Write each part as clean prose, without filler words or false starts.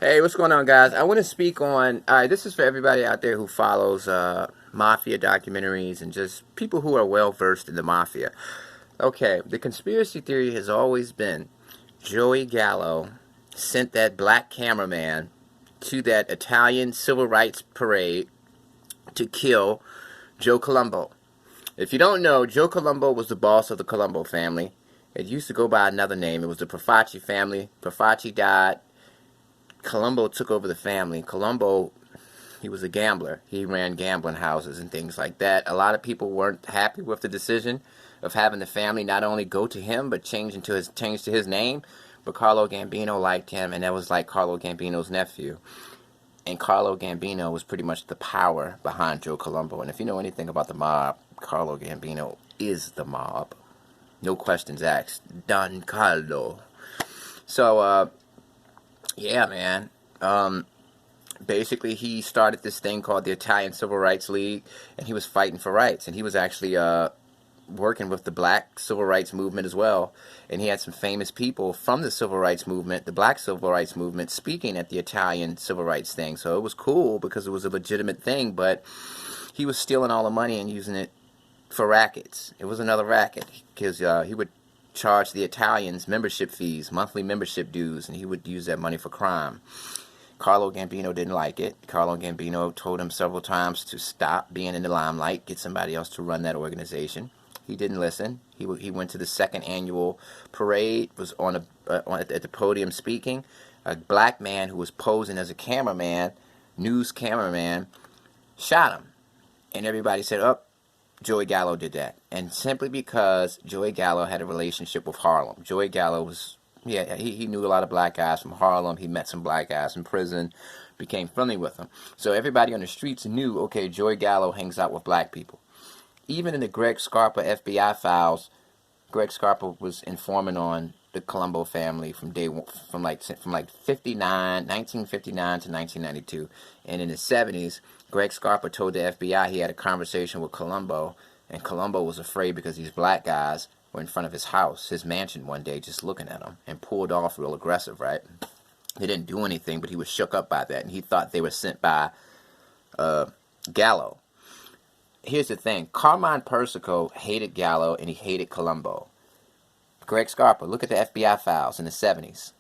Hey, what's going on, guys? I want to speak on. This is for everybody out there who follows mafia documentaries and just people who are well versed in the mafia. Okay, the conspiracy theory has always been Joey Gallo sent that black cameraman to that Italian civil rights parade to kill Joe Colombo. If you don't know, Joe Colombo was the boss of the Colombo family. It used to go by another name. It was the Profaci family. Profaci died. Colombo took over the family. Colombo, he was a gambler. He ran gambling houses and things like that. A lot of people weren't happy with the decision of having the family not only go to him, but change to his name. But Carlo Gambino liked him, and that was like Carlo Gambino's nephew. And Carlo Gambino was pretty much the power behind Joe Colombo. And if you know anything about the mob, Carlo Gambino is the mob. No questions asked. Don Carlo. So, yeah, man. Basically, he started this thing called the Italian Civil Rights League, and he was fighting for rights. And he was actually working with the black civil rights movement as well. And he had some famous people from the civil rights movement, the black civil rights movement, speaking at the Italian civil rights thing. So it was cool because it was a legitimate thing, but he was stealing all the money and using it for rackets. It was another racket because he would charge the Italians membership fees, monthly membership dues, and he would use that money for crime. Carlo Gambino didn't like it. Carlo Gambino told him several times to stop being in the limelight, get somebody else to run that organization. He didn't listen. He went to the second annual parade, was at the podium speaking. A black man who was posing as a cameraman, news cameraman, shot him. And everybody said, oh, Joey Gallo did that. And simply because Joey Gallo had a relationship with Harlem. Joey Gallo was, he knew a lot of black guys from Harlem. He met some black guys in prison, became friendly with them. So everybody on the streets knew, okay, Joey Gallo hangs out with black people. Even in the Greg Scarpa FBI files, Greg Scarpa was informing on the Colombo family from day one, from like 1959 to 1992. And in the 70s, Greg Scarpa told the FBI he had a conversation with Colombo, and Colombo was afraid because these black guys were in front of his house, his mansion one day, just looking at him, and pulled off real aggressive, right? They didn't do anything, but he was shook up by that, and he thought they were sent by Gallo. Here's the thing. Carmine Persico hated Gallo, and he hated Colombo. Greg Scarpa, look at the FBI files in the 70s.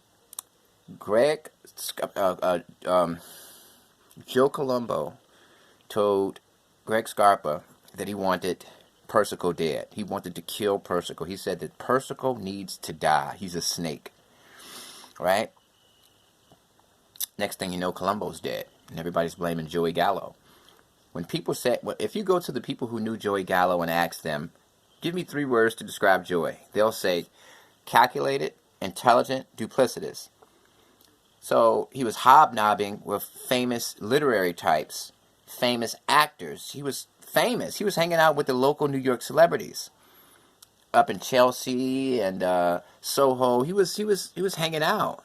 Joe Colombo told Greg Scarpa that he wanted Persico dead. He wanted to kill Persico. He said that Persico needs to die. He's a snake. Right? Next thing you know, Colombo's dead. And everybody's blaming Joey Gallo. When people say, if you go to the people who knew Joey Gallo and ask them, give me 3 words to describe Joey, they'll say calculated, intelligent, duplicitous. So he was hobnobbing with famous literary types, famous actors. He was famous. He was hanging out with the local New York celebrities up in Chelsea and Soho. He was hanging out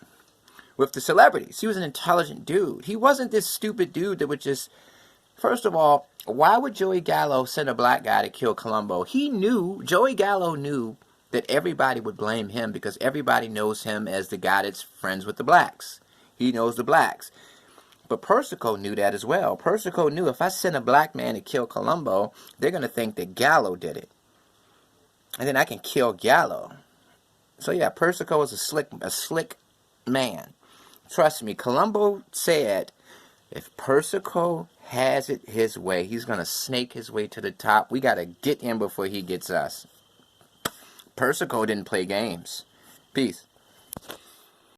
with the celebrities. He was an intelligent dude. He wasn't this stupid dude that would just. First of all, why would Joey Gallo send a black guy to kill Colombo? Joey Gallo knew that everybody would blame him because everybody knows him as the guy that's friends with the blacks. He knows the blacks. But Persico knew that as well. Persico knew if I send a black man to kill Colombo, they're going to think that Gallo did it. And then I can kill Gallo. So yeah, Persico was a slick man. Trust me, Colombo said, if Persico has it his way, he's going to snake his way to the top. We got to get him before he gets us. Persico didn't play games. Peace.